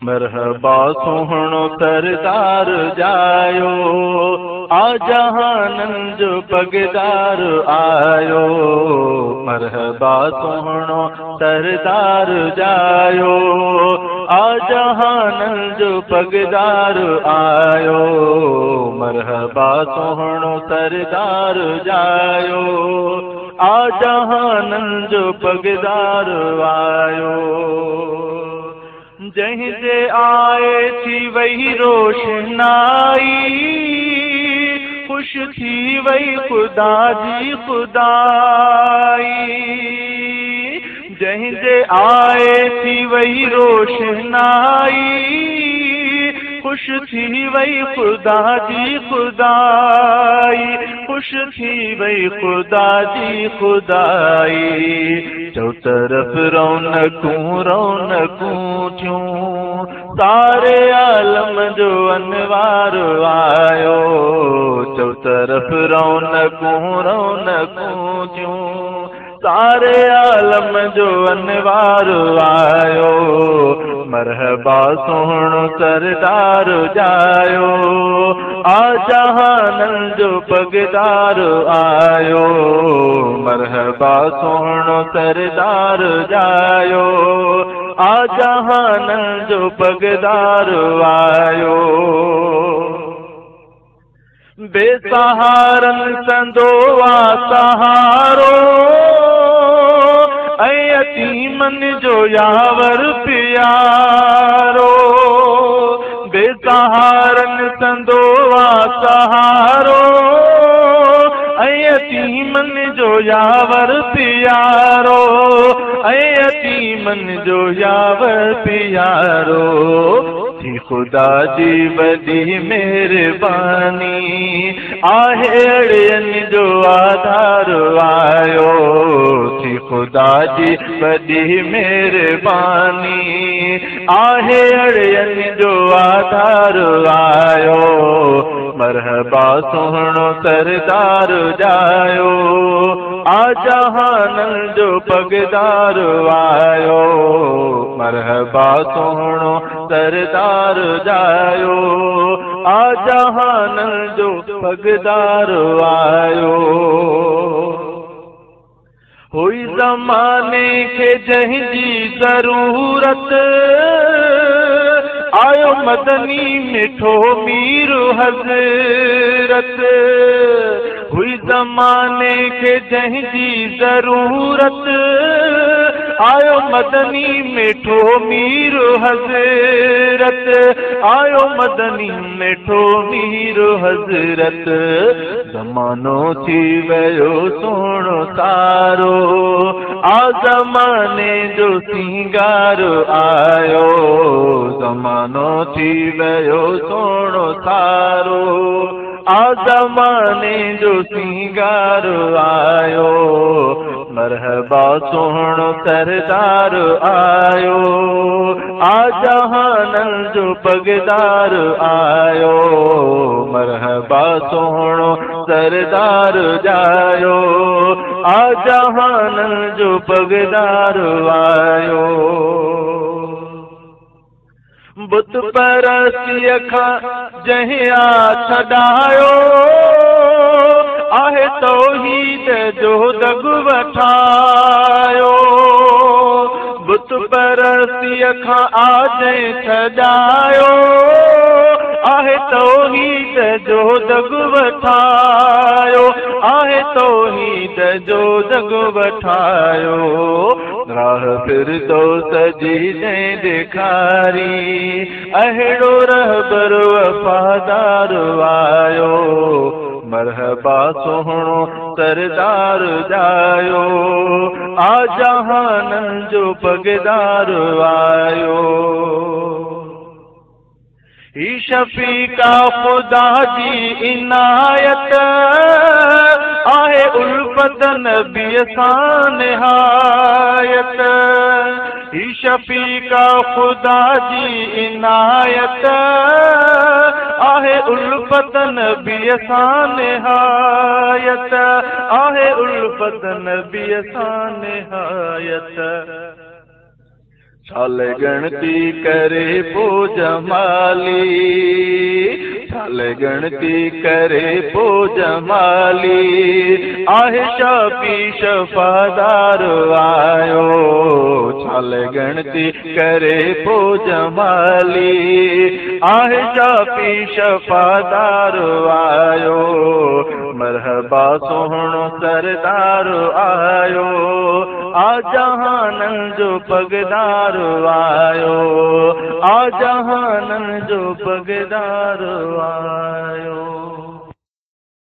मरहबा सोहणो सरदार जायो, आ जहानन जो पगदार आयो। मरहबा सोहणो सरदार जायो, आ जहानन जो पगदार आयो। मरहबा सोहणो सरदार जायो, आ जहानन जो पगदार आयो। जहीं जे आए थी वही रोशनाई, खुश थी वही खुदा जी खुदाई। जहीं जे आए थी वही रोशनाई, खुश थी वही खुदा जी खुदाई। खुश थी वही खुदा जी खुदाई। चौतरफ रौनकूं रौनकूं थियूं, सारे आलम जो अनवार आयो। चौतरफ रौनकूं रौनकूं थियूं, सारे आलम जो अनवार आयो। मरहबा सोहणो सरदार जायो, आ जहानन जो पगदार आयो। मरहबा सोहणो सरदार जायो, आ जहानन जो पगदार आयो। बेसहारन संदोआ सहारो, यतीमन जो यावर प्यारो। बेसहारन संदोआ सहारो, यतीमन जो यावर प्यारो। यतीमन जो यावर प्यारो। थी खुदा जी वॾी मेहरबानी, आहे अड़ियन जो आधार आयो। थी खुदा जी वॾी मेहरबानी, आहे अड़ियन जो आधार आयो। मरहबा सोहणो सरदार जायो, आ जहानन जो पगदार आयो। मरहबा सोहणो सरदार जायो, आ जहानन जो पगदार आयो। हुई ज़माने खे जंहिं जी ज़रूरत, आयो मदनी मिठो मीर हज़रत। हुई ज़माने खे जंहिं जी ज़रूरत, आयो मदनी मिठो मीर हज़रत। आयो मदनी मिठो मीर हज़रत। ज़मानो थी वियो सोहणो सारो, आ ज़माने जो सिंगार आयो। ज़मानो थी वियो सोहणो सारो, आ ज़माने जो सिंगार आयो। मरहबा सोहणो सरदार आयो, आ जहानन जो पगदार आयो। मरहबा सोहणो सरदार जायो, आ जहानन जो पगदार आयो। बुत परस्तीअ खां जंहिं छॾायो, आहे तौहीद जो दग वठायो। बुत परस्तीअ खां जंहिं छॾायो, आहे तौहीद जो दग वठायो। आहे तौहीद जो दग वठायो। राह फिरदौस जी जंहिं ॾेखारी, अहिड़ो रहबर वफ़ादार आयो। मरहबा सोहणो सरदार जायो, आ जहानन जो पगदार आयो। ही शफीका खुदा जी इनायत, आहे उल्फत नबी सां निहायत। ही शफीका खुदा जी इनायत, आहे उल्फत नबी सां निहायत। आहे उल्फत नबी सां निहायत। छाल गणती करे पो जमाली, छाल गणती करे पो जमाली, आहे शाफी शफादार आयो, छाल गणती करे पो जमाली, आहे शाफी शफादार आयो, मरहबा सोहणो सरदार आयो, आ जहानन जो पगदार आयो, आ जहानन जो पगदार आयो।